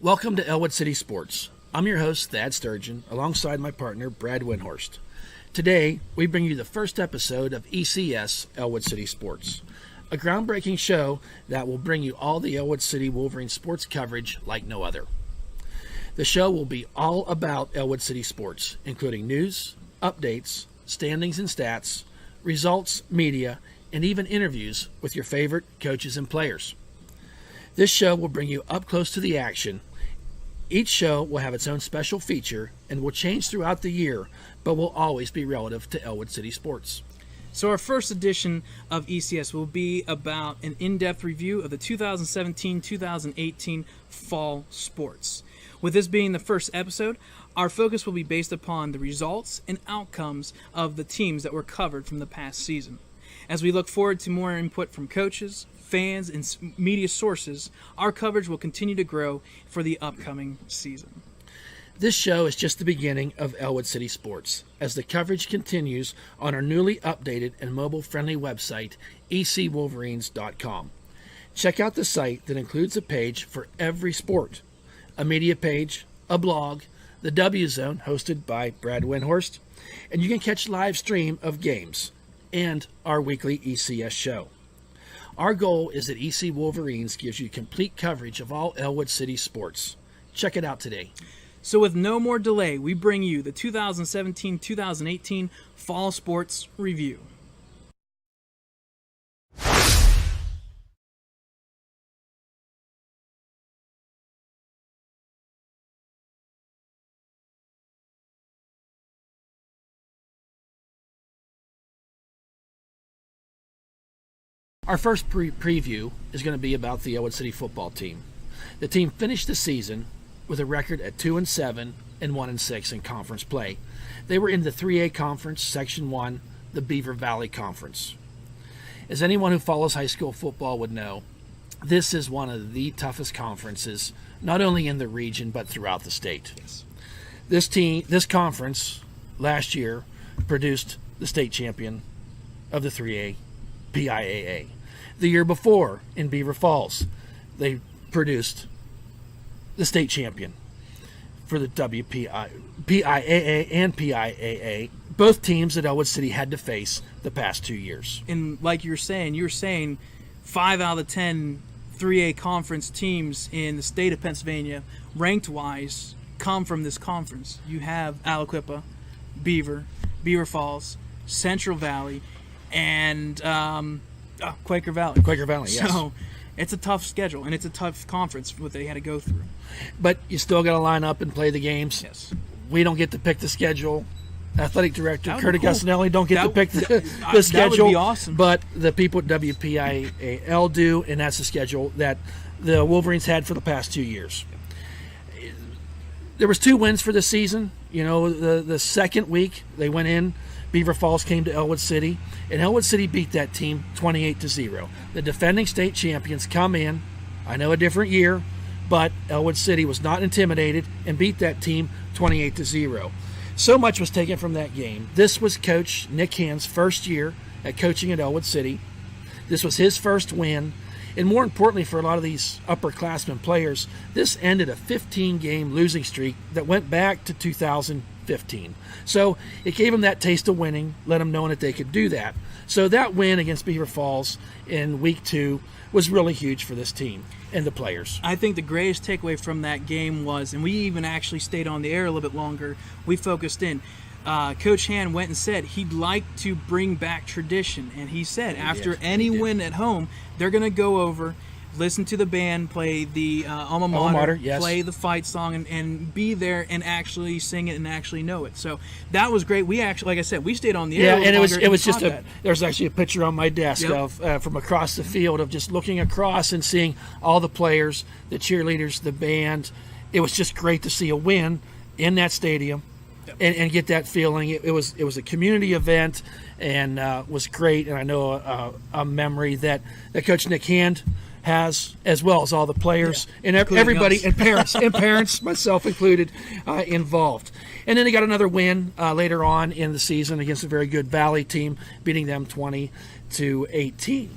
Welcome to Ellwood City Sports. I'm your host, Thad Sturgeon, alongside my partner, Brad Windhorst. Today, we bring you the first episode of ECS, Ellwood City Sports, a groundbreaking show that will bring you all the Ellwood City Wolverines sports coverage like no other. The show will be all about Ellwood City sports, including news, updates, standings and stats, results, media, and even interviews with your favorite coaches and players. This show will bring you up close to the action. Each show will have its own special feature and will change throughout the year, but will always be relative to Ellwood City sports. So our first edition of ECS will be about an in-depth review of the 2017-2018 fall sports. With this being the first episode, our focus will be based upon the results and outcomes of the teams that were covered from the past season. As we look forward to more input from coaches, fans, and media sources, our coverage will continue to grow for the upcoming season. This show is just the beginning of Ellwood City Sports, as the coverage continues on our newly updated and mobile-friendly website, ecwolverines.com. Check out the site that includes a page for every sport, a media page, a blog, the W Zone hosted by Brad Windhorst, and you can catch live stream of games and our weekly ECS show. Our goal is that EC Wolverines gives you complete coverage of all Ellwood City sports. Check it out today. So with no more delay, we bring you the 2017-2018 Fall Sports Review. Our first preview is going to be about the Ellwood City football team. The team finished the season with a record at 2-7 and 1-6 in conference play. They were in the 3A Conference, Section 1, the Beaver Valley Conference. As anyone who follows high school football would know, this is one of the toughest conferences, not only in the region, but throughout the state. Yes. This conference last year produced the state champion of the 3A PIAA. The year before, in Beaver Falls, they produced the state champion for the PIAA and PIAA, both teams that Ellwood City had to face the past 2 years. And like you're saying 5 out of the 10 3A conference teams in the state of Pennsylvania, ranked-wise, come from this conference. You have Aliquippa, Beaver Falls, Central Valley, and Quaker Valley. Quaker Valley, yes. So it's a tough schedule, and it's a tough conference what they had to go through. But you still got to line up and play the games. Yes. We don't get to pick the schedule. Athletic director Curtis cool. Gussinelli don't get to pick the schedule. That would be awesome. But the people at WPIAL do, and that's the schedule that the Wolverines had for the past 2 years. There was 2 wins for the season. You know, the second week they went in. Beaver Falls came to Ellwood City, and Ellwood City beat that team 28-0. The defending state champions come in. I know a different year, but Ellwood City was not intimidated and beat that team 28-0. So much was taken from that game. This was Coach Nick Hand's first year at coaching at Ellwood City. This was his first win. And more importantly for a lot of these upperclassmen players, this ended a 15-game losing streak that went back to 2015. So it gave them that taste of winning, let them know that they could do that. So that win against Beaver Falls in week 2 was really huge for this team and the players. I think the greatest takeaway from that game was, and we even actually stayed on the air a little bit longer, we focused in. Coach Hand went and said he'd like to bring back tradition. And he said after any win at home, they're going to go over, listen to the band, play the alma mater, yes. Play the fight song, and be there and actually sing it and actually know it. So that was great. We actually, like I said, we stayed on the air. Yeah, and it was just there's actually a picture on my desk of from across the field of just looking across and seeing all the players, the cheerleaders, the band. It was just great to see a win in that stadium. And get that feeling. It was a community event and was great. And I know a memory that Coach Nick Hand has, as well as all the players and everybody and parents, myself included, involved. And then they got another win later on in the season against a very good Valley team, beating them 20-18.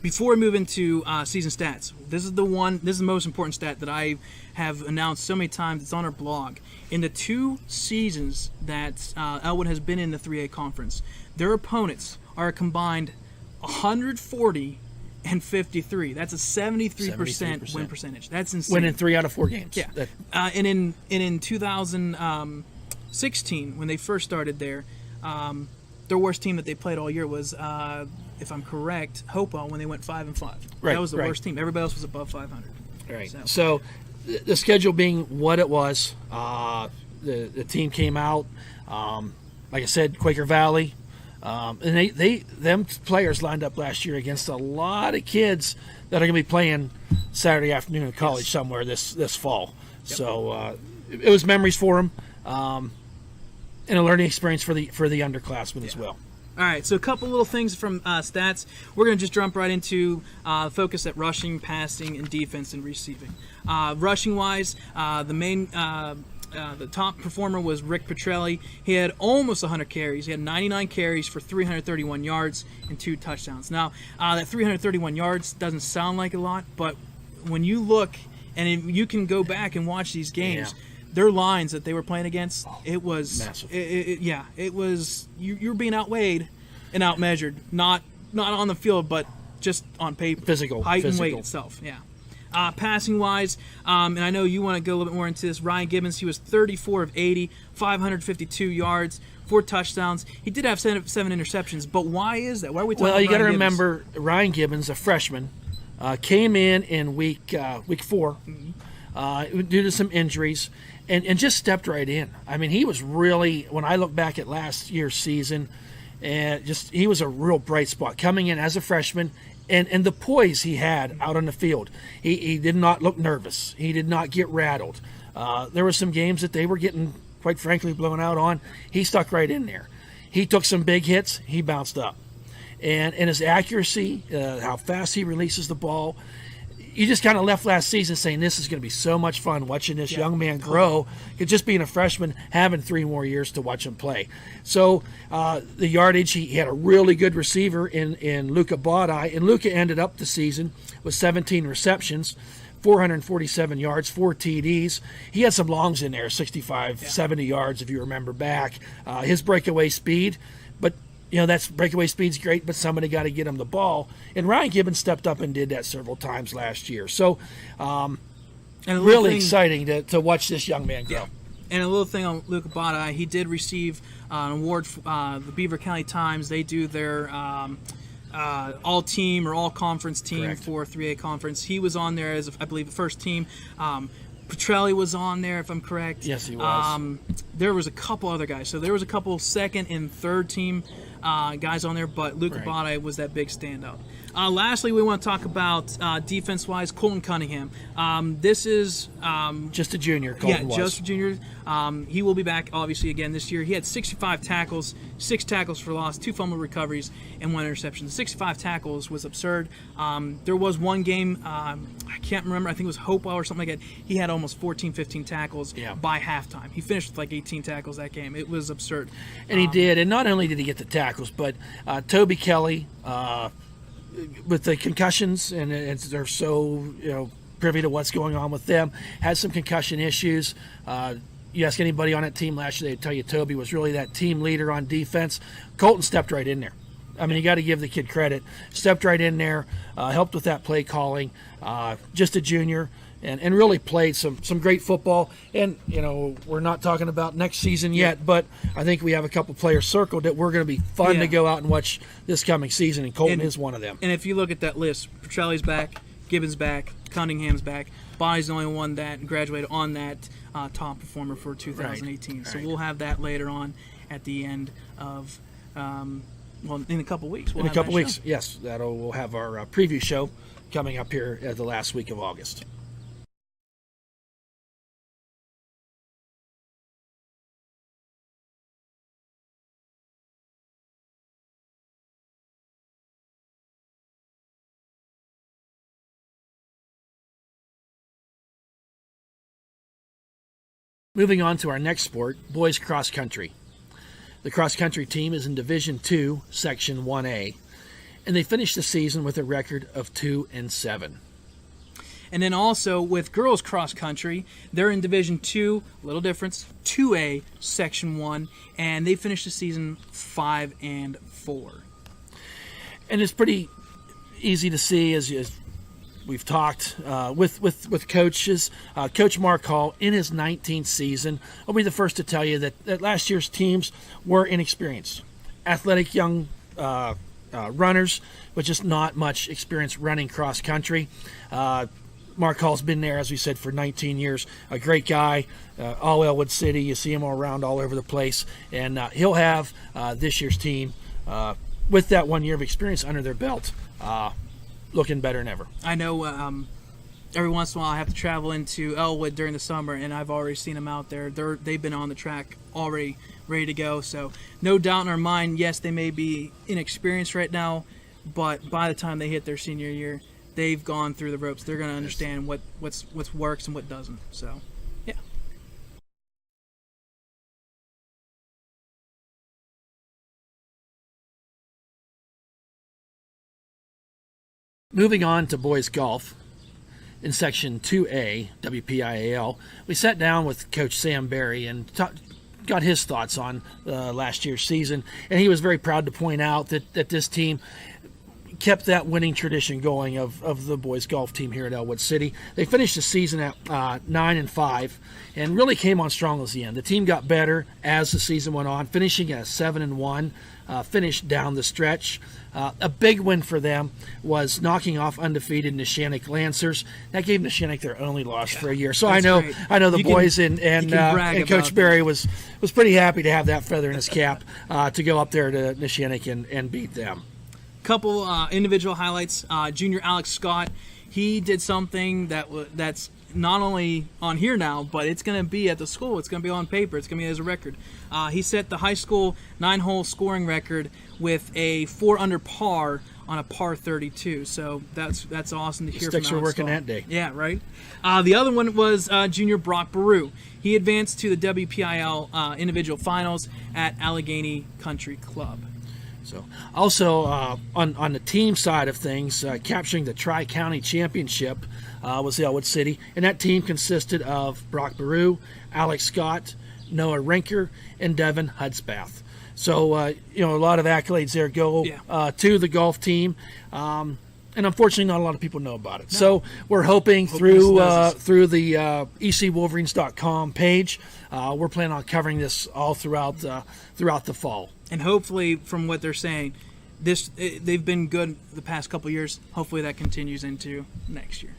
Before we move into season stats, this is the most important stat that I have announced so many times. It's on our blog. In the 2 seasons that Ellwood has been in the 3A conference, their opponents are a combined 140 and 53. That's a 73% win percentage. That's insane. Winning 3 out of 4 games. Yeah. And in 2016, when they first started there, their worst team that they played all year was, if I'm correct, Hopewell, when they went 5-5. Right, that was the worst team. Everybody else was above 500. Right. So the schedule being what it was, the team came out, like I said, Quaker Valley, and them players lined up last year against a lot of kids that are going to be playing Saturday afternoon in college somewhere this fall. Yep. So it was memories for them, and a learning experience for the underclassmen as well. All right, so a couple little things from stats. We're going to just jump right into focus at rushing, passing, and defense and receiving. Rushing-wise, the top performer was Rick Petrelli. He had almost 100 carries. He had 99 carries for 331 yards and 2 touchdowns. Now, that 331 yards doesn't sound like a lot, but when you look, and you can go back and watch these games, their lines that they were playing against, it was massive. It was you're being outweighed and outmeasured, not on the field, but just on paper. Physical height and weight itself. Yeah. Passing wise, and I know you want to go a little bit more into this. Ryan Gibbons, he was 34 of 80, 552 yards, 4 touchdowns. He did have 7 interceptions, but why is that? Why are we talking about Well, you got to Ryan remember Ryan Gibbons, a freshman, came in week 4 due to some injuries. And just stepped right in. I mean, he was really, when I look back at last year's season, and he was a real bright spot coming in as a freshman, and the poise he had out on the field. He did not look nervous. He did not get rattled. There were some games that they were getting, quite frankly, blown out on. He stuck right in there. He took some big hits. He bounced up. And his accuracy, how fast he releases the ball, you just kind of left last season saying this is going to be so much fun watching this young man grow. Just being a freshman, having 3 more years to watch him play. So the yardage, he had a really good receiver in Luca Bodai, and Luca ended up the season with 17 receptions, 447 yards, 4 TDs. He had some longs in there, 65, 70 yards if you remember back. His breakaway speed, but that's breakaway speed's great, but somebody got to get him the ball. And Ryan Gibbons stepped up and did that several times last year. So really exciting to watch this young man grow. Yeah. And a little thing on Luca Bodai, he did receive an award for the Beaver County Times. They do their all-team or all-conference team. Correct. For 3A conference. He was on there as, I believe, the first team. Petrelli was on there, if I'm correct. Yes, he was. There was a couple other guys. So there was a couple second and third team guys on there, but Luca Bodai was that big standout. Lastly, we want to talk about defense-wise, Colton Cunningham. This is just a junior. Colton was. Just a junior. He will be back, obviously, again this year. He had 65 tackles, 6 tackles for loss, 2 fumble recoveries, and 1 interception. The 65 tackles was absurd. There was one game, I can't remember, I think it was Hopewell or something like that. He had almost 14, 15 tackles by halftime. He finished with like 18 tackles that game. It was absurd. And he did. And not only did he get the tackles, but Toby Kelly, with the concussions, and they're so privy to what's going on with them, had some concussion issues. You ask anybody on that team last year, they'd tell you Toby was really that team leader on defense. Colton stepped right in there. I mean, you got to give the kid credit. Stepped right in there, helped with that play calling. Just a junior, and really played some great football. And we're not talking about next season yet, but I think we have a couple players circled that we're going to be fun to go out and watch this coming season, and Colton is one of them. And if you look at that list, Petrelli's back, Gibbons back, Cunningham's back. Bodie's the only one that graduated on that top performer for 2018. Right. So we'll have that later on at the end of, in a couple weeks. In a couple weeks, yes. We'll have our preview show coming up here at the last week of August. Moving on to our next sport, boys cross country. The cross country team is in Division II, Section 1A. and they finished the season with a record of 2-7. And then also with girls cross country, they're in Division 2, little difference, 2A, Section 1, and they finished the season 5-4. And it's pretty easy to see as we've talked with coaches. Coach Mark Hall, in his 19th season, will be the first to tell you that last year's teams were inexperienced. Athletic young runners with just not much experience running cross country. Mark Hall's been there, as we said, for 19 years. A great guy, all Ellwood City. You see him all around all over the place. And he'll have this year's team, with that 1 year of experience under their belt, looking better than ever. I know every once in a while I have to travel into Ellwood during the summer, and I've already seen them out there. They've been on the track already, ready to go. So no doubt in our mind, yes, they may be inexperienced right now, but by the time they hit their senior year, they've gone through the ropes. They're going to understand what works and what doesn't. So, yeah. Moving on to boys golf, in Section 2A, WPIAL, we sat down with Coach Sam Berry and got his thoughts on last year's season. And he was very proud to point out that this team kept that winning tradition going of the boys golf team here at Ellwood City. They finished the season at 9-5 and really came on strong at the end. The team got better as the season went on, finishing at 7-1, finished down the stretch. A big win for them was knocking off undefeated Neshannock Lancers. That gave Neshannock their only loss for a year. So I know the boys and Coach Berry was pretty happy to have that feather in his cap to go up there to Neshannock and beat them. Couple individual highlights. Junior Alex Scott, he did something that's not only on here now, but it's going to be at the school. It's going to be on paper. It's going to be as a record. He set the high school 9-hole scoring record with a 4 under par on a par 32. So that's awesome to hear. Sticks from were Alex working Scott. that day. Yeah, right. The other one was junior Brock Baru. He advanced to the WPIL individual finals at Allegheny Country Club. So, also on the team side of things, capturing the Tri-County Championship was the Ellwood City, and that team consisted of Brock Baru, Alex Scott, Noah Rinker, and Devin Hudsbath. So, a lot of accolades there go to the golf team, and unfortunately, not a lot of people know about it. No. So, we're hoping through the ecwolverines.com page, we're planning on covering this all throughout the fall. And hopefully, from what they're saying, they've been good the past couple years. Hopefully that continues into next year.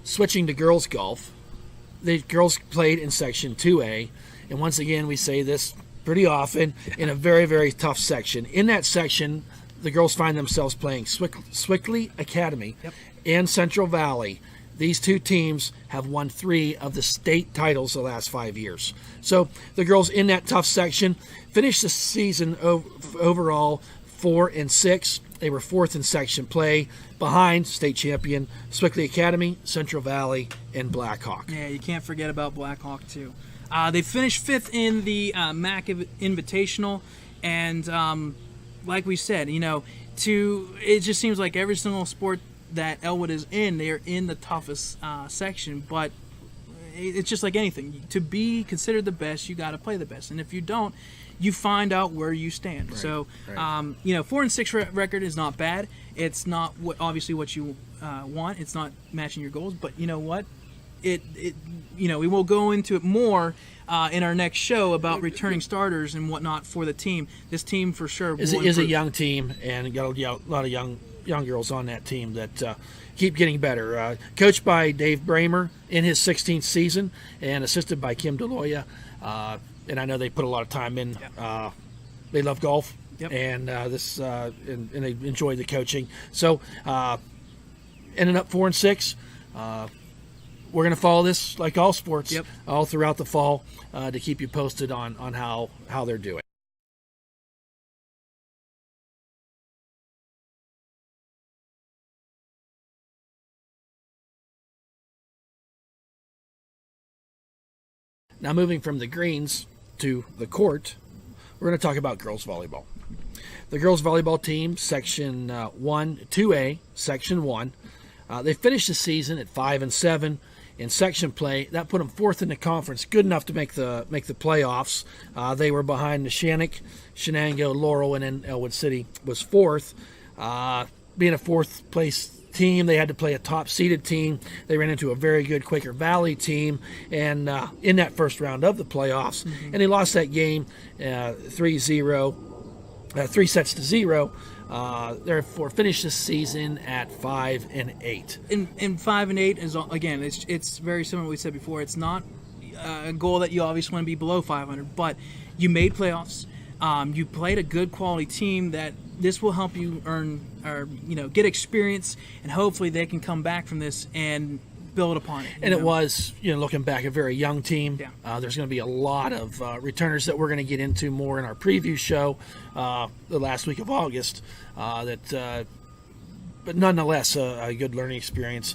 Switching to girls golf, the girls played in Section 2A, and once again we say this pretty often, in a very, very tough section. In that section, the girls find themselves playing Swickley Academy and Central Valley. These two teams have won 3 of the state titles the last 5 years. So the girls in that tough section finished the season overall 4-6. They were 4th in section play, behind state champion Swickley Academy, Central Valley, and Blackhawk. Yeah, you can't forget about Blackhawk too. They finished 5th in the MAC Invitational, and like we said, it just seems like every single sport that Ellwood is in, they're in the toughest section. But it's just like anything. To be considered the best, you got to play the best, and if you don't, you find out where you stand. Right, so, 4-6 record is not bad. It's not obviously what you want. It's not matching your goals, but you know what? We will go into it more in our next show about returning starters and whatnot for the team. This team for sure is a young team, and got a lot of young girls on that team that keep getting better. Coached by Dave Bramer in his 16th season and assisted by Kim Deloya. And I know they put a lot of time in. They love golf, and and they enjoy the coaching. So, ending up 4-6. We're going to follow this like all sports all throughout the fall to keep you posted on how they're doing. Now, moving from the greens to the court, we're going to talk about girls volleyball. The girls volleyball team, Section 2A, Section 1, they finished the season at 5-7 in section play. That put them fourth in the conference, good enough to make the playoffs. They were behind Neshannock, Shenango, Laurel, and then Ellwood City was fourth. Being a fourth place team, they had to play a top-seeded team. They ran into a very good Quaker Valley team, and in that first round of the playoffs, and they lost that game 3-0. 3-0. Therefore, finished this season at 5-8. And 5-8 is, again, it's very similar to what we said before. It's not a goal that you obviously want to be below 500, but you made playoffs. You played a good quality team that this will help you earn or get experience, and hopefully they can come back from this and build upon it. And it was, looking back, a very young team. Yeah. There's going to be a lot of returners that we're going to get into more in our preview show the last week of August. But nonetheless, a good learning experience.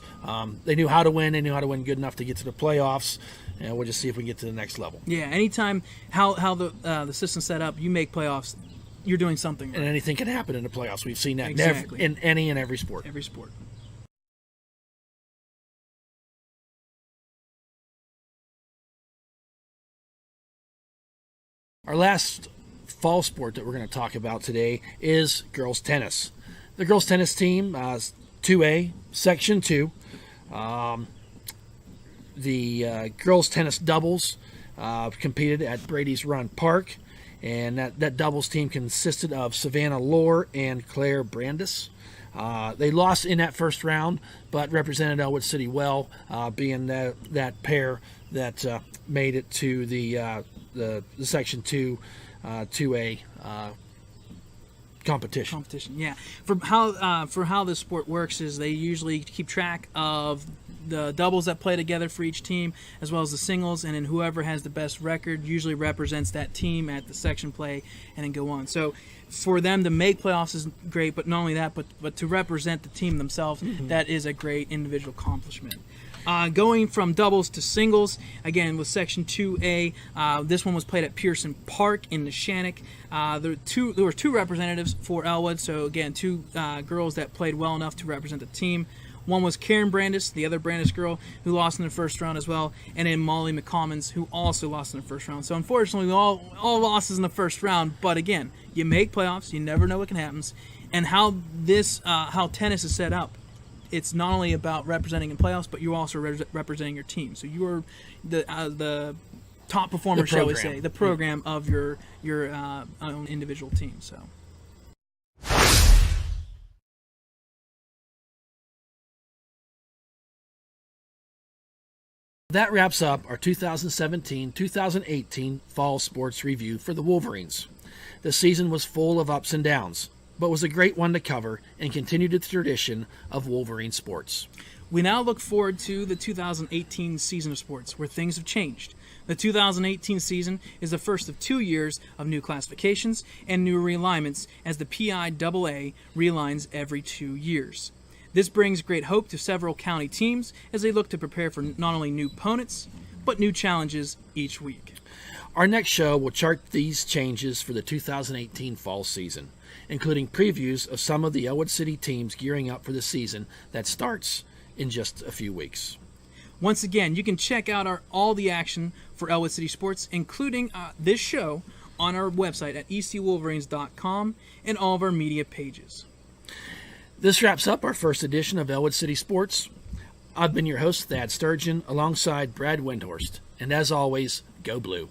They knew how to win. They knew how to win good enough to get to the playoffs. And we'll just see if we can get to the next level. Yeah, anytime how the system's set up, you make playoffs, you're doing something right. And anything can happen in the playoffs. We've seen that exactly. in any and every sport. Every sport. Our last fall sport that we're going to talk about today is girls tennis. The girls tennis team, 2A, Section 2. The girls tennis doubles competed at Brady's Run Park, and that doubles team consisted of Savannah Lohr and Claire Brandis. They lost in that first round, but represented Ellwood City well, being that pair that made it to the Section 2, 2A competition. Yeah. For how this sport works is they usually keep track of the doubles that play together for each team, as well as the singles, and then whoever has the best record usually represents that team at the section play, and then go on. So for them to make playoffs is great, but not only that, but to represent the team themselves, that is a great individual accomplishment. Going from doubles to singles, again with Section 2A, this one was played at Pearson Park in Neshannock. There were two representatives for Ellwood, so again, two girls that played well enough to represent the team. One was Karen Brandis, the other Brandis girl, who lost in the first round as well, and then Molly McCommons, who also lost in the first round. So unfortunately, all losses in the first round, but again, you make playoffs, you never know what can happen, and how tennis is set up. It's not only about representing in playoffs, but you're also representing your team. So you're the top performer, shall we say, the program of your own individual team. So. That wraps up our 2017-2018 fall sports review for the Wolverines. The season was full of ups and downs, but was a great one to cover and continued the tradition of Wolverine sports. We now look forward to the 2018 season of sports, where things have changed. The 2018 season is the first of 2 years of new classifications and new realignments, as the PIAA realigns every 2 years. This brings great hope to several county teams as they look to prepare for not only new opponents, but new challenges each week. Our next show will chart these changes for the 2018 fall season, including previews of some of the Ellwood City teams gearing up for the season that starts in just a few weeks. Once again, you can check out all the action for Ellwood City Sports, including this show, on our website at ecwolverines.com and all of our media pages. This wraps up our first edition of Ellwood City Sports. I've been your host, Thad Sturgeon, alongside Brad Windhorst. And as always, go blue.